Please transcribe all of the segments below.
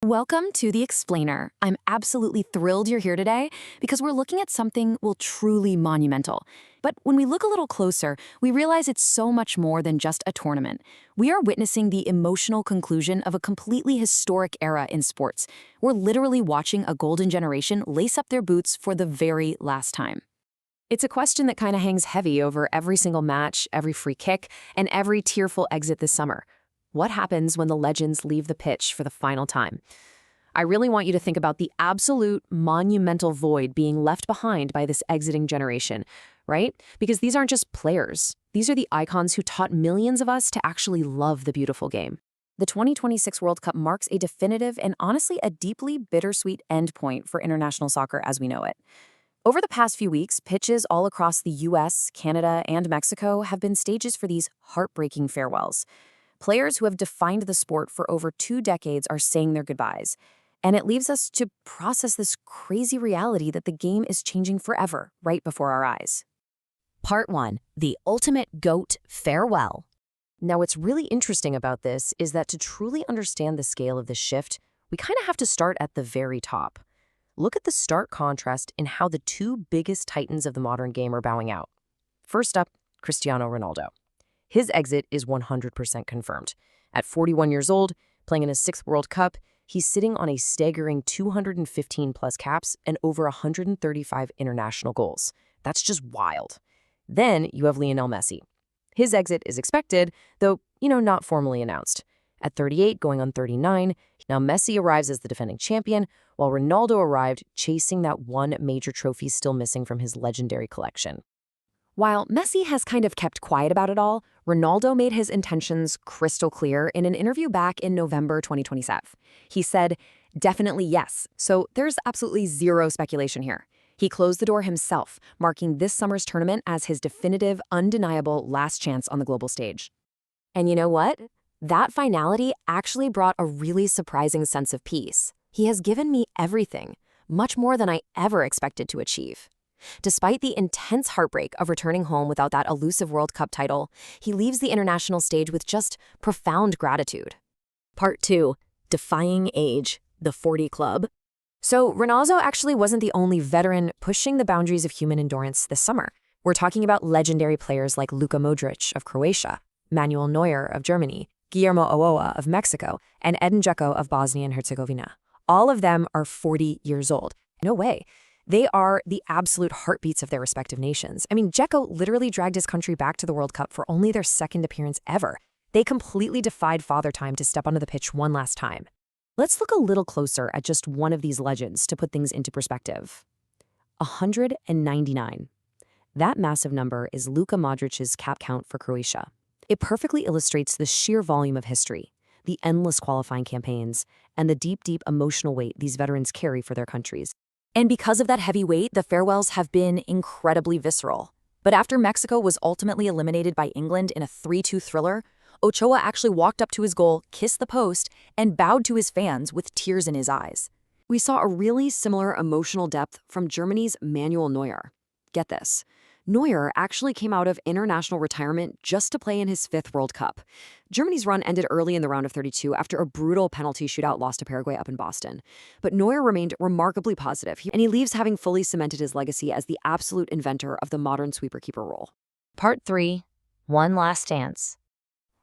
Welcome to The Explainer. I'm absolutely thrilled you're here today because we're looking at something, well, truly monumental. But when we look a little closer, we realize it's so much more than just a tournament. We are witnessing the emotional conclusion of a completely historic era in sports. We're literally watching a golden generation lace up their boots for the very last time. It's a question that kind of hangs heavy over every single match, every free kick, and every tearful exit this summer. What happens when the legends leave the pitch for the final time? I really want you to think about the absolute monumental void being left behind by this exiting generation, right? Because these aren't just players. These are the icons who taught millions of us to actually love the beautiful game. The 2026 World Cup marks a definitive and honestly a deeply bittersweet endpoint for international soccer as we know it. Over the past few weeks, pitches all across the US, Canada, and Mexico have been stages for these heartbreaking farewells. Players who have defined the sport for over 2 decades are saying their goodbyes. And it leaves us to process this crazy reality that the game is changing forever, right before our eyes. Part 1. The Ultimate GOAT Farewell. Now, what's really interesting about this is that to truly understand the scale of this shift, we kind of have to start at the very top. Look at the stark contrast in how the two biggest titans of the modern game are bowing out. First up, Cristiano Ronaldo. His exit is 100% confirmed. At 41 years old, playing in his 6th World Cup, he's sitting on a staggering 215-plus caps and over 135 international goals. That's just wild. Then you have Lionel Messi. His exit is expected, though, not formally announced. At 38, going on 39, now Messi arrives as the defending champion, while Ronaldo arrived chasing that one major trophy still missing from his legendary collection. While Messi has kind of kept quiet about it all, Ronaldo made his intentions crystal clear in an interview back in November 2027. He said, "Definitely yes," so there's absolutely zero speculation here. He closed the door himself, marking this summer's tournament as his definitive, undeniable last chance on the global stage. And you know what? That finality actually brought a really surprising sense of peace. He has given me everything, much more than I ever expected to achieve. Despite the intense heartbreak of returning home without that elusive World Cup title, he leaves the international stage with just profound gratitude. Part 2. Defying Age, the 40 Club. So Ronaldo actually wasn't the only veteran pushing the boundaries of human endurance this summer. We're talking about legendary players like Luka Modrić of Croatia, Manuel Neuer of Germany, Guillermo Ochoa of Mexico, and Edin Dzeko of Bosnia and Herzegovina. All of them are 40 years old. No way. They are the absolute heartbeats of their respective nations. I mean, Dzeko literally dragged his country back to the World Cup for only their 2nd appearance ever. They completely defied father time to step onto the pitch one last time. Let's look a little closer at just one of these legends to put things into perspective. 199. That massive number is Luka Modric's cap count for Croatia. It perfectly illustrates the sheer volume of history, the endless qualifying campaigns, and the deep, deep emotional weight these veterans carry for their countries. And because of that heavy weight, the farewells have been incredibly visceral. But after Mexico was ultimately eliminated by England in a 3-2 thriller, Ochoa actually walked up to his goal, kissed the post, and bowed to his fans with tears in his eyes. We saw a really similar emotional depth from Germany's Manuel Neuer. Get this. Neuer actually came out of international retirement just to play in his 5th World Cup. Germany's run ended early in the round of 32 after a brutal penalty shootout loss to Paraguay up in Boston. But Neuer remained remarkably positive, and he leaves having fully cemented his legacy as the absolute inventor of the modern sweeper-keeper role. Part 3. One Last Dance.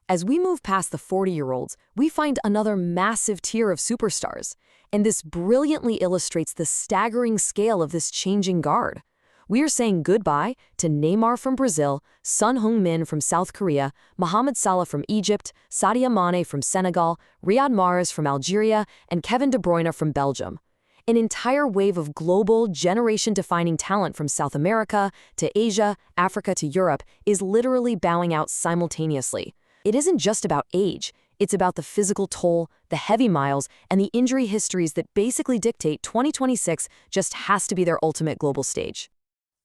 As we move past the 40-year-olds, we find another massive tier of superstars. And this brilliantly illustrates the staggering scale of this changing guard. We are saying goodbye to Neymar from Brazil, Son Heung-min from South Korea, Mohamed Salah from Egypt, Sadio Mane from Senegal, Riyad Mahrez from Algeria, and Kevin De Bruyne from Belgium. An entire wave of global, generation-defining talent from South America to Asia, Africa to Europe is literally bowing out simultaneously. It isn't just about age. It's about the physical toll, the heavy miles, and the injury histories that basically dictate 2026 just has to be their ultimate global stage.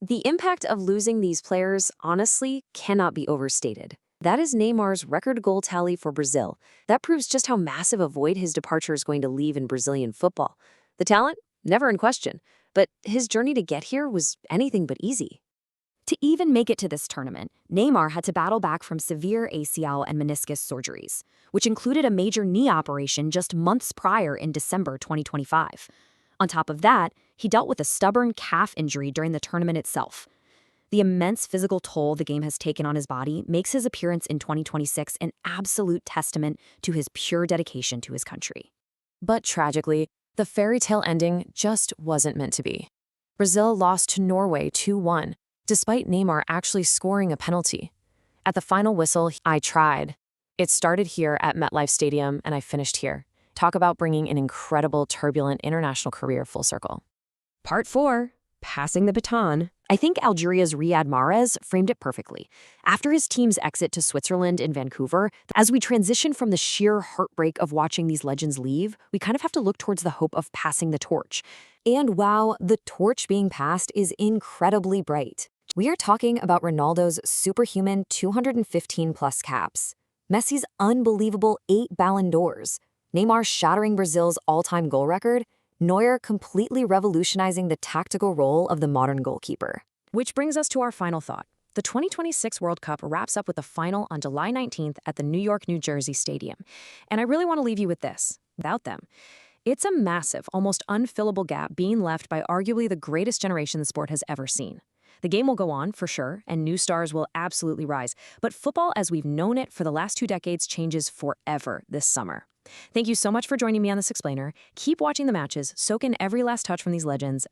The impact of losing these players, honestly, cannot be overstated. That is Neymar's record goal tally for Brazil. That proves just how massive a void his departure is going to leave in Brazilian football. The talent? Never in question. But his journey to get here was anything but easy. To even make it to this tournament, Neymar had to battle back from severe ACL and meniscus surgeries, which included a major knee operation just months prior in December 2025. On top of that, he dealt with a stubborn calf injury during the tournament itself. The immense physical toll the game has taken on his body makes his appearance in 2026 an absolute testament to his pure dedication to his country. But tragically, the fairy tale ending just wasn't meant to be. Brazil lost to Norway 2-1, despite Neymar actually scoring a penalty. At the final whistle, I tried. It started here at MetLife Stadium, and I finished here. Talk about bringing an incredible, turbulent international career full circle. Part 4. Passing the baton. I think Algeria's Riyad Mahrez framed it perfectly. After his team's exit to Switzerland in Vancouver, as we transition from the sheer heartbreak of watching these legends leave, we kind of have to look towards the hope of passing the torch. And wow, the torch being passed is incredibly bright. We are talking about Ronaldo's superhuman 215-plus caps, Messi's unbelievable 8 Ballon d'Ors, Neymar shattering Brazil's all-time goal record, Neuer completely revolutionizing the tactical role of the modern goalkeeper. Which brings us to our final thought. The 2026 World Cup wraps up with the final on July 19th at the New York, New Jersey Stadium. And I really want to leave you with this. Without them, it's a massive, almost unfillable gap being left by arguably the greatest generation the sport has ever seen. The game will go on, for sure, and new stars will absolutely rise. But football, as we've known it for the last 2 decades, changes forever this summer. Thank you so much for joining me on this explainer. Keep watching the matches, soak in every last touch from these legends,